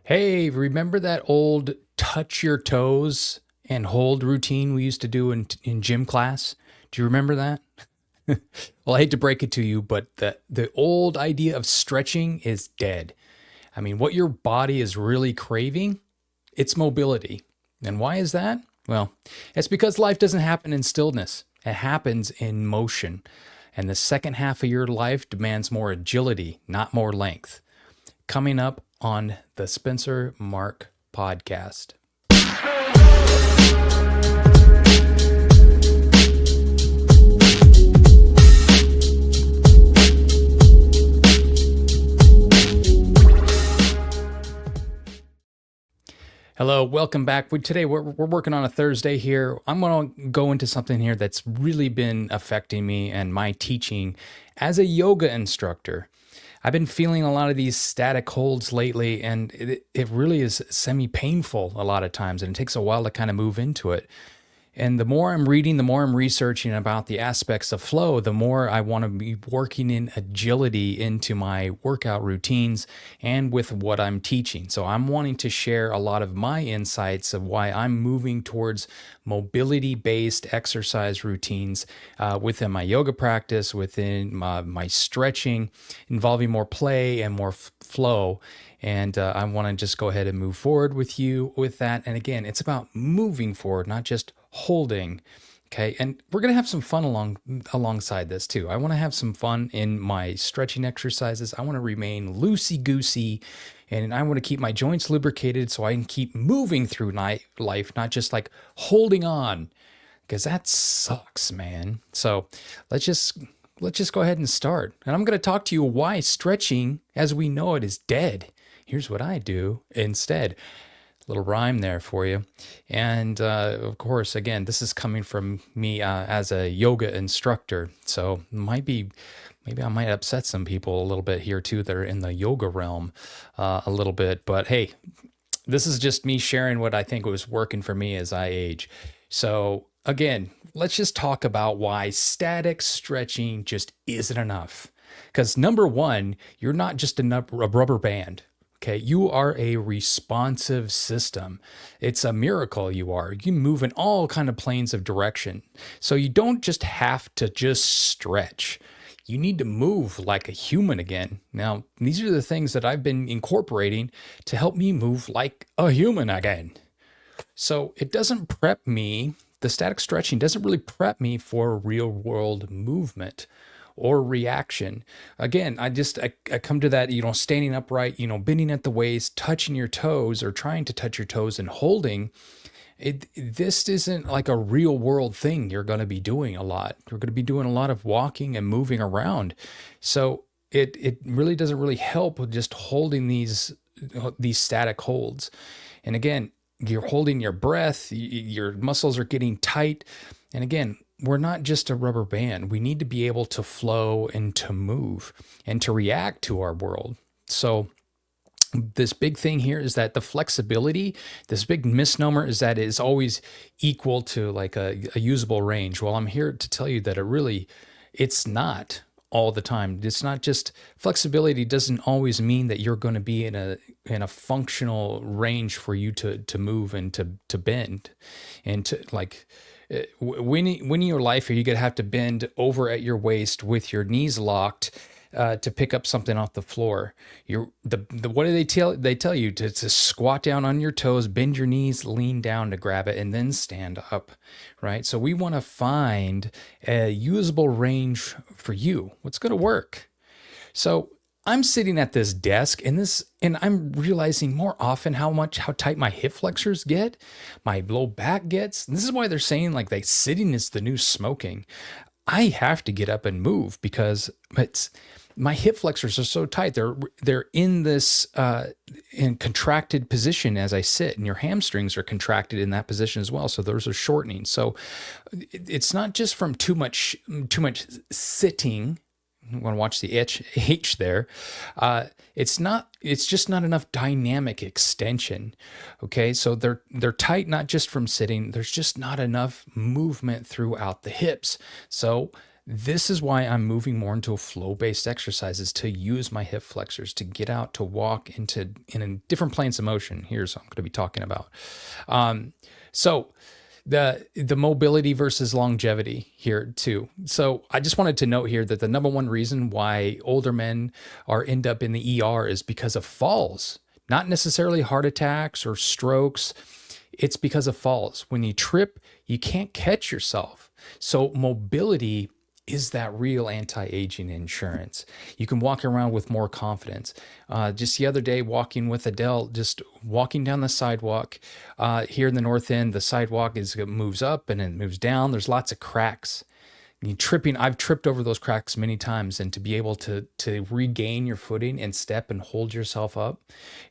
Hey, remember that old touch your toes and hold routine we used to do in gym class? Do you remember that? Well, I hate to break it to you, but the old idea of stretching is dead. I mean, what your body is really craving, it's mobility. And why is that? Well, it's because life doesn't happen in stillness. It happens in motion. And the second half of your life demands more agility, not more length. Coming up on the Spencer Mark podcast. Hello, welcome back. Today we're working on a Thursday here. I'm going to go into something here that's really been affecting me and my teaching as a yoga instructor. I've been feeling a lot of these static holds lately, and it really is semi-painful a lot of times, and it takes a while to kind of move into it. And the more I'm reading, the more I'm researching about the aspects of flow, the more I want to be working in agility into my workout routines and with what I'm teaching. So I'm wanting to share a lot of my insights of why I'm moving towards mobility-based exercise routines within my yoga practice, within my stretching, involving more play and more flow. And I want to just go ahead and move forward with you with that. And again, it's about moving forward, not just holding. Okay. And we're going to have some fun alongside this too. I want to have some fun in my stretching exercises. I want to remain loosey goosey, and I want to keep my joints lubricated so I can keep moving through life, not just like holding on, because that sucks, man. So let's just go ahead and start. And I'm going to talk to you why stretching as we know it is dead. Here's what I do instead. Little rhyme there for you. And of course, again, this is coming from me as a yoga instructor. So maybe I might upset some people a little bit here too that are in the yoga realm a little bit. But hey, this is just me sharing what I think was working for me as I age. So again, let's just talk about why static stretching just isn't enough. Because number one, you're not just a rubber band. Okay, you are a responsive system. It's a miracle you are. You move in all kind of planes of direction. So you don't just have to just stretch. You need to move like a human again. Now, these are the things that I've been incorporating to help me move like a human again. So it doesn't prep me, the static stretching doesn't really prep me for real world movement or reaction. Again, I come to that, standing upright, bending at the waist, touching your toes or trying to touch your toes and holding it. This isn't like a real world thing you're going to be doing a lot. You're going to be doing a lot of walking and moving around. So it really doesn't really help with just holding these static holds. And again, you're holding your breath, your muscles are getting tight. And again, we're not just a rubber band. We need to be able to flow and to move and to react to our world. So this big thing here is that the flexibility, this big misnomer is that it's always equal to like a usable range. Well, I'm here to tell you that it's not all the time. It's not just flexibility doesn't always mean that you're going to be in a functional range for you to move and to bend and to like when in your life are you going to have to bend over at your waist with your knees locked to pick up something off the floor? What do they tell you to squat down on your toes, bend your knees, lean down to grab it, and then stand up, right? So we want to find a usable range for you. What's going to work? So I'm sitting at this desk and I'm realizing more often how tight my hip flexors get, my low back gets. And this is why they're saying like sitting is the new smoking. I have to get up and move because my hip flexors are so tight. They're in this in contracted position as I sit, and your hamstrings are contracted in that position as well. So those are shortening. So it's not just from too much sitting. I'm going to watch the H there. It's just not enough dynamic extension. Okay. So they're tight, not just from sitting. There's just not enough movement throughout the hips. So This is why I'm moving more into flow-based exercises to use my hip flexors to get out, to walk in a different planes of motion. Here's what I'm going to be talking about. So the mobility versus longevity here too. So I just wanted to note here that the number one reason why older men are end up in the ER is because of falls, not necessarily heart attacks or strokes. It's because of falls. When you trip, you can't catch yourself. So mobility is that real anti-aging insurance. You can walk around with more confidence. Just the other day, walking with Adele, just walking down the sidewalk here in the North End, the sidewalk moves up and it moves down. There's lots of cracks. I've tripped over those cracks many times, and to be able to regain your footing and step and hold yourself up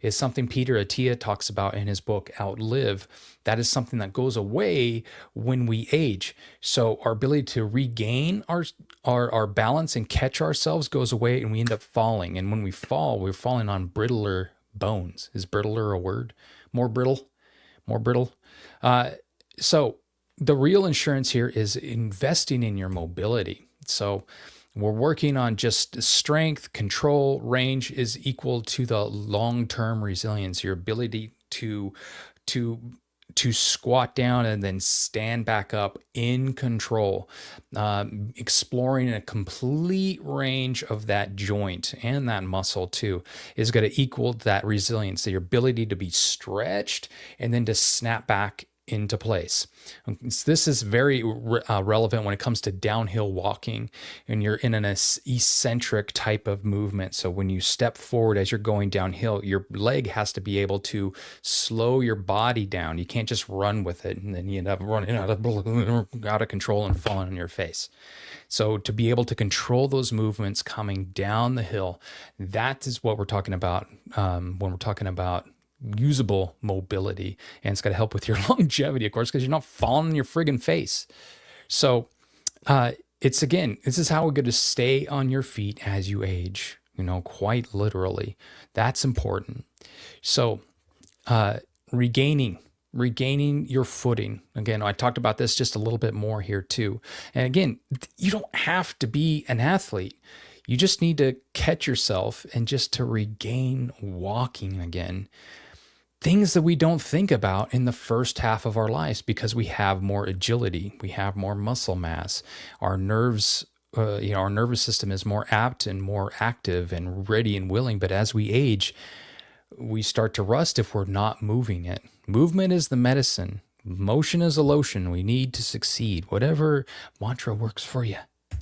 is something Peter Attia talks about in his book Outlive. That is something that goes away when we age. So our ability to regain our balance and catch ourselves goes away, and we end up falling. And when we fall, we're falling on brittler bones. Is brittler a word? More brittle? More brittle? So the real insurance here is investing in your mobility. So we're working on just strength, control, range is equal to the long-term resilience, your ability to squat down and then stand back up in control, exploring a complete range of that joint and that muscle too is going to equal that resilience, your ability to be stretched and then to snap back into place. This is very relevant when it comes to downhill walking and you're in an eccentric type of movement. So when you step forward as you're going downhill, your leg has to be able to slow your body down. You can't just run with it and then you end up running out of control and falling on your face. So to be able to control those movements coming down the hill, that is what we're talking about when we're talking about usable mobility. And it's got to help with your longevity, of course, because you're not falling on your friggin' face. So this is how we're going to stay on your feet as you age, quite literally. That's important. So regaining your footing. Again, I talked about this just a little bit more here too. And again, you don't have to be an athlete. You just need to catch yourself and just to regain walking again. Things that we don't think about in the first half of our lives because we have more agility, we have more muscle mass, our nerves, our nervous system is more apt and more active and ready and willing. But as we age, we start to rust if we're not moving it. Movement is the medicine. Motion is a lotion. We need to succeed. Whatever mantra works for you,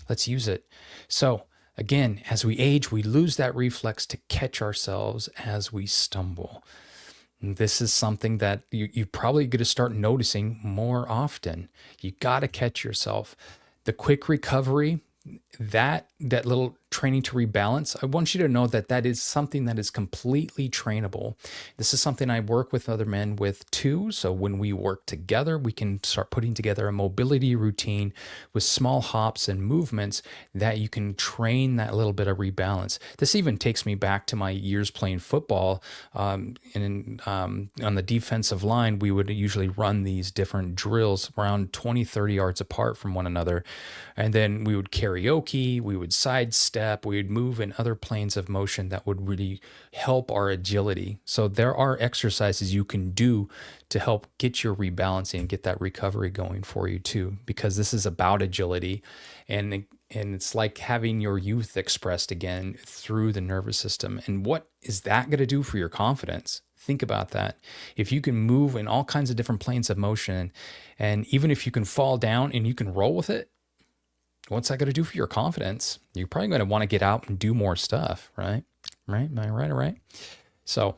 let's use it. So again, as we age, we lose that reflex to catch ourselves as we stumble. This is something that you're probably going to start noticing more often. You got to catch yourself. The quick recovery, that little training to rebalance, I want you to know that is something that is completely trainable. This is something I work with other men with too. So when we work together, we can start putting together a mobility routine with small hops and movements that you can train that little bit of rebalance. This even takes me back to my years playing football. On the defensive line, we would usually run these different drills around 20, 30 yards apart from one another. And then we would karaoke, we would sidestep, we would move in other planes of motion that would really help our agility. So there are exercises you can do to help get your rebalancing and get that recovery going for you too, because this is about agility and it's like having your youth expressed again through the nervous system. And what is that going to do for your confidence? Think about that. If you can move in all kinds of different planes of motion, and even if you can fall down and you can roll with it, what's that going to do for your confidence? You're probably going to want to get out and do more stuff, right? Right? Am I right? All right. So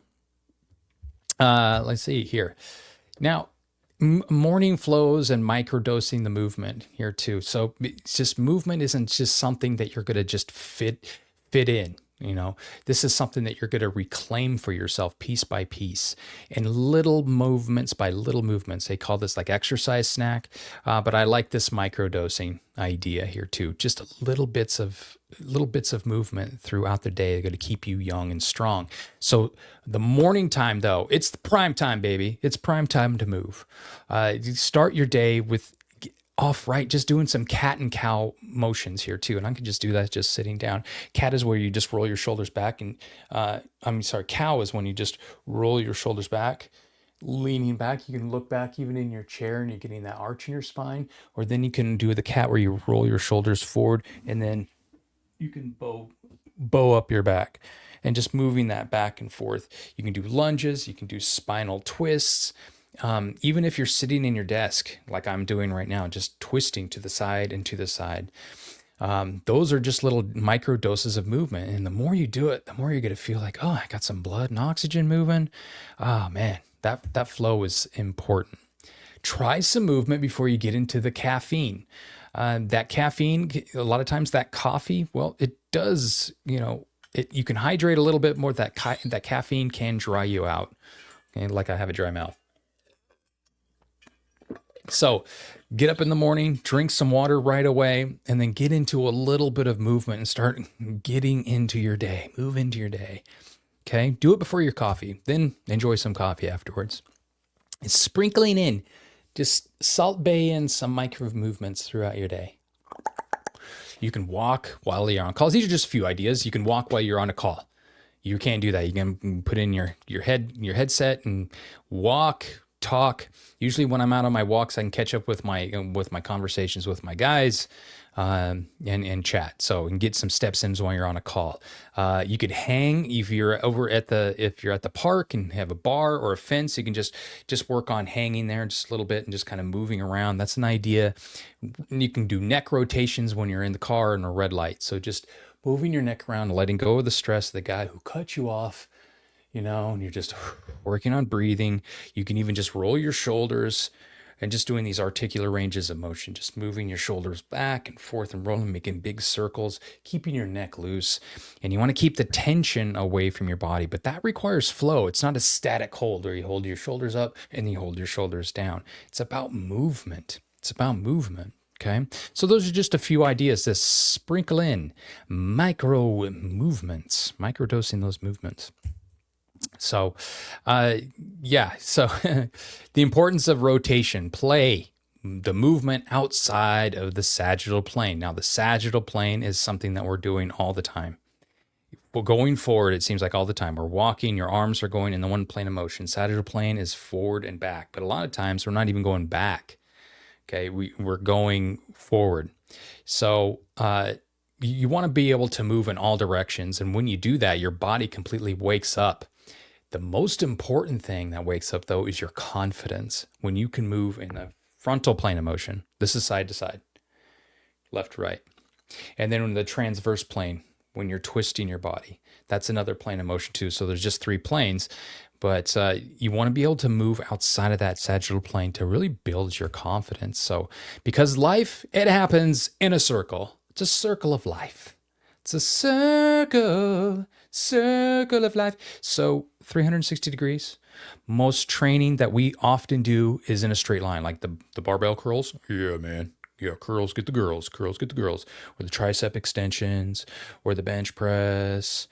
let's see here. Now, morning flows and microdosing the movement here too. So it's just movement isn't just something that you're going to just fit in. This is something that you're going to reclaim for yourself piece by piece and little movements by little movements. They call this like exercise snack, but I like this microdosing idea here too. Just little bits of movement throughout the day are going to keep you young and strong. So the morning time though, it's the prime time, baby. It's prime time to move. You start your day with off right, just doing some cat and cow motions here too. And I can just do that just sitting down. Cat is where you just roll your shoulders back. And cow is when you just roll your shoulders back, leaning back. You can look back even in your chair and you're getting that arch in your spine. Or then you can do the cat where you roll your shoulders forward and then you can bow up your back and just moving that back and forth. You can do lunges, you can do spinal twists. Even if you're sitting in your desk, like I'm doing right now, just twisting to the side and to the side. Those are just little micro doses of movement. And the more you do it, the more you're going to feel like, oh, I got some blood and oxygen moving. Oh man, that flow is important. Try some movement before you get into the caffeine. That caffeine, a lot of times that coffee, well, it does, you can hydrate a little bit more. That caffeine can dry you out. Okay, like I have a dry mouth. So get up in the morning, drink some water right away, and then get into a little bit of movement and start getting into your day. Move into your day. Okay, do it before your coffee, then enjoy some coffee afterwards. And sprinkling in, just salt bay in some micro movements throughout your day. You can walk while you're on calls. These are just a few ideas. You can walk while you're on a call. You can't do that. You can put in your headset and walk, talk. Usually when I'm out on my walks, I can catch up with my conversations with my guys and chat. So and get some steps in while you're on a call. You could hang if you're at the park and have a bar or a fence. You can just work on hanging there just a little bit and just kind of moving around. That's an idea. You can do neck rotations when you're in the car in a red light. So just moving your neck around, letting go of the stress of the guy who cut you off. And you're just working on breathing. You can even just roll your shoulders and just doing these articular ranges of motion, just moving your shoulders back and forth and rolling, making big circles, keeping your neck loose. And you want to keep the tension away from your body, but that requires flow. It's not a static hold where you hold your shoulders up and you hold your shoulders down. It's about movement. Okay. So those are just a few ideas to sprinkle in micro movements, microdosing those movements. So, So the importance of rotation, play, the movement outside of the sagittal plane. Now, the sagittal plane is something that we're doing all the time. Well, going forward, it seems like all the time we're walking, your arms are going in the one plane of motion. Sagittal plane is forward and back, but a lot of times we're not even going back. Okay, we're going forward. So, you want to be able to move in all directions. And when you do that, your body completely wakes up. The most important thing that wakes up, though, is your confidence. When you can move in the frontal plane of motion, this is side to side, left to right. And then in the transverse plane, when you're twisting your body, that's another plane of motion too. So there's just 3 planes, but you want to be able to move outside of that sagittal plane to really build your confidence. So because life, it happens in a circle. It's a circle of life. It's a circle of life. So 360 degrees. Most training that we often do is in a straight line, like the barbell curls. Yeah, man. Yeah, curls get the girls. Or the tricep extensions, or the bench press,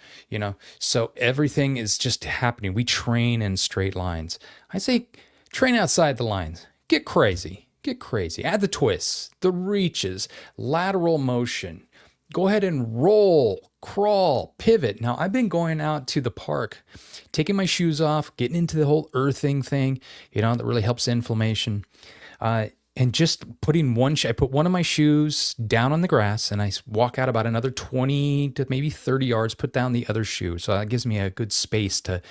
So everything is just happening. We train in straight lines. I say train outside the lines. Get crazy. Add the twists, the reaches, lateral motion. Go ahead and roll, crawl, pivot. Now, I've been going out to the park, taking my shoes off, getting into the whole earthing thing, that really helps inflammation. And just putting I put one of my shoes down on the grass and I walk out about another 20 to maybe 30 yards, put down the other shoe. So that gives me a good space to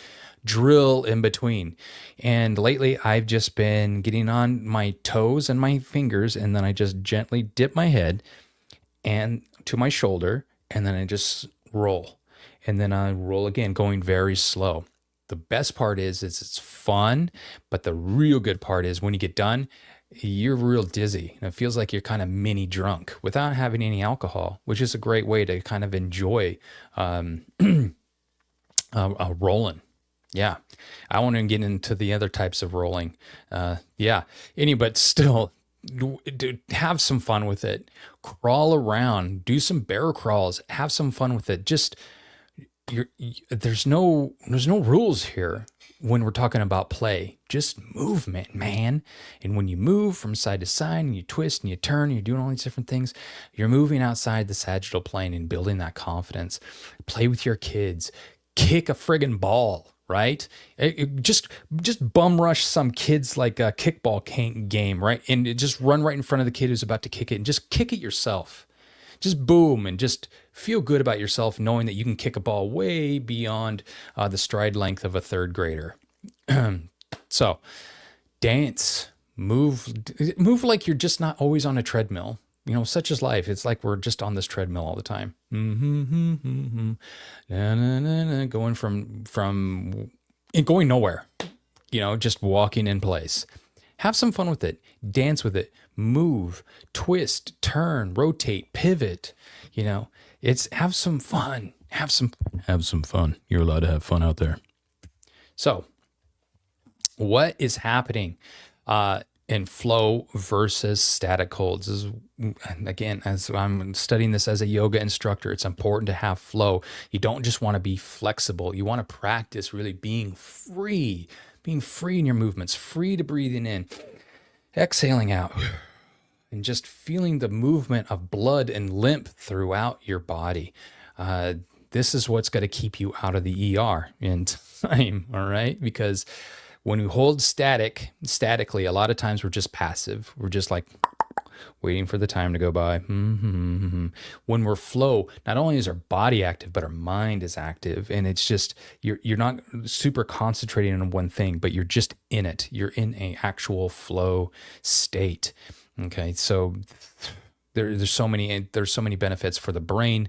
drill in between. And lately I've just been getting on my toes and my fingers, and then I just gently dip my head and to my shoulder, and then I just roll. And then I roll again, going very slow. The best part is it's fun, but the real good part is when you get done, you're real dizzy. And it feels like you're kind of mini drunk without having any alcohol, which is a great way to kind of enjoy rolling. Yeah. I want to get into the other types of rolling. But still, have some fun with it. Crawl around, do some bear crawls, have some fun with it. Just there's no rules here. when we're talking about play, just movement, man. And when you move from side to side and you twist and you turn, you're doing all these different things, you're moving outside the sagittal plane and building that confidence. Play with your kids, kick a friggin' ball, right? Just bum rush some kids like a kickball game, right? And just run right in front of the kid who's about to kick it and just kick it yourself. Just boom, and just feel good about yourself knowing that you can kick a ball way beyond the stride length of a third grader. So dance, move like you're just not always on a treadmill. You know, such is life. It's like we're just on this treadmill all the time. Going going nowhere. You know, just walking in place. Have some fun with it. Dance with it. Move, twist, turn, rotate, pivot. You know, it's have some fun. Have some fun. You're allowed to have fun out there. So, what is happening in flow versus static holds is, again, as I'm studying this as a yoga instructor, it's important to have flow. You don't just want to be flexible. You want to practice really being free in your movements, free to breathing in, exhaling out, and just feeling the movement of blood and lymph throughout your body. This is what's going to keep you out of the ER in time, all right? Because when we hold statically, a lot of times we're just passive. We're just like waiting for the time to go by. When we're flow, not only is our body active, but our mind is active. And it's just, you're not super concentrating on one thing, but you're just in it. You're in a actual flow state. Okay, so there's so many benefits for the brain,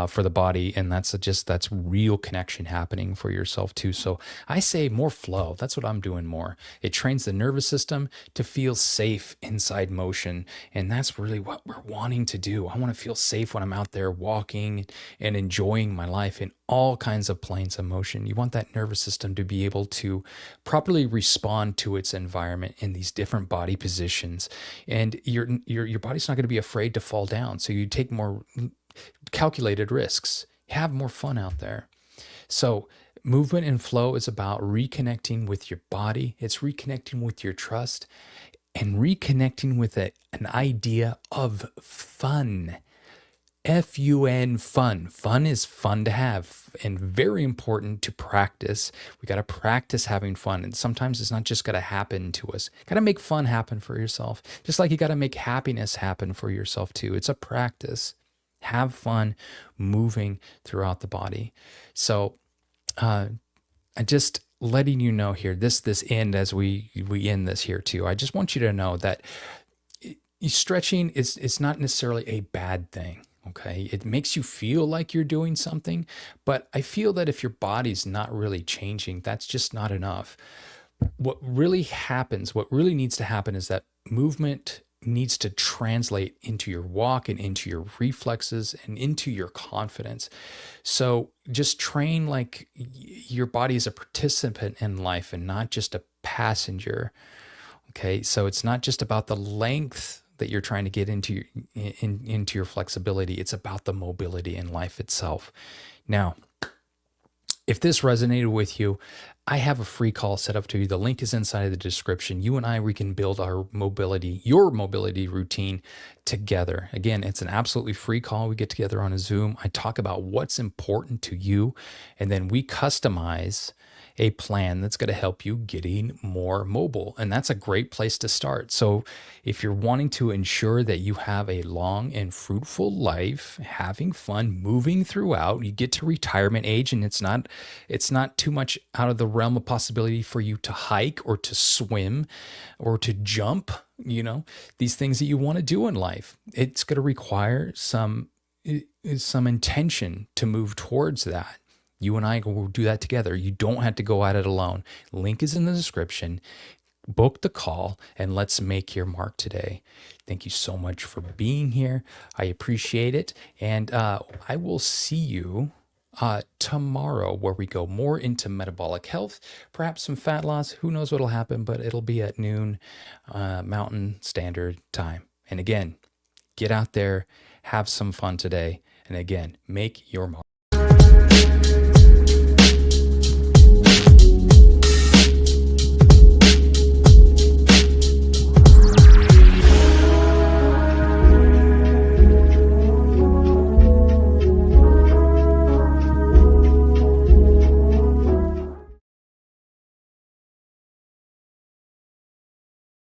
for the body, and that's real connection happening for yourself too. So I say more flow. That's what I'm doing more. It trains the nervous system to feel safe inside motion, and that's really what we're wanting to do. I want to feel safe when I'm out there walking and enjoying my life in all kinds of planes of motion. You want that nervous system to be able to properly respond to its environment in these different body positions, and your body's not going to be afraid to fall down. So you take more calculated risks, have more fun out there. So movement and flow is about reconnecting with your body. It's reconnecting with your trust and reconnecting with an idea of fun. F-U-N, fun. Fun is fun to have and very important to practice. We got to practice having fun. And sometimes it's not just got to happen to us. Got to make fun happen for yourself. Just like you got to make happiness happen for yourself too. It's a practice. Have fun moving throughout the body. So I just letting you know here, this end as we end this here too. I just want you to know that stretching it's not necessarily a bad thing. Okay. It makes you feel like you're doing something, but I feel that if your body's not really changing, that's just not enough. What really needs to happen is that movement needs to translate into your walk and into your reflexes and into your confidence. So just train like your body is a participant in life and not just a passenger. Okay. So it's not just about the length that you're trying to get into your flexibility. It's about the mobility in life itself. Now, if this resonated with you, I have a free call set up to you. The link is inside of the description. You and I, we can build your mobility routine together. Again, it's an absolutely free call. We get together on a Zoom. I talk about what's important to you, and then we customize a plan that's going to help you getting more mobile. And that's a great place to start. So if you're wanting to ensure that you have a long and fruitful life, having fun, moving throughout, you get to retirement age and it's not too much out of the realm of possibility for you to hike or to swim or to jump, these things that you want to do in life. It's going to require some intention to move towards that. You and I will do that together. You don't have to go at it alone. Link is in the description. Book the call and let's make your mark today. Thank you so much for being here. I appreciate it. And I will see you tomorrow where we go more into metabolic health, perhaps some fat loss. Who knows what'll happen, but it'll be at noon Mountain Standard Time. And again, get out there, have some fun today. And again, make your mark.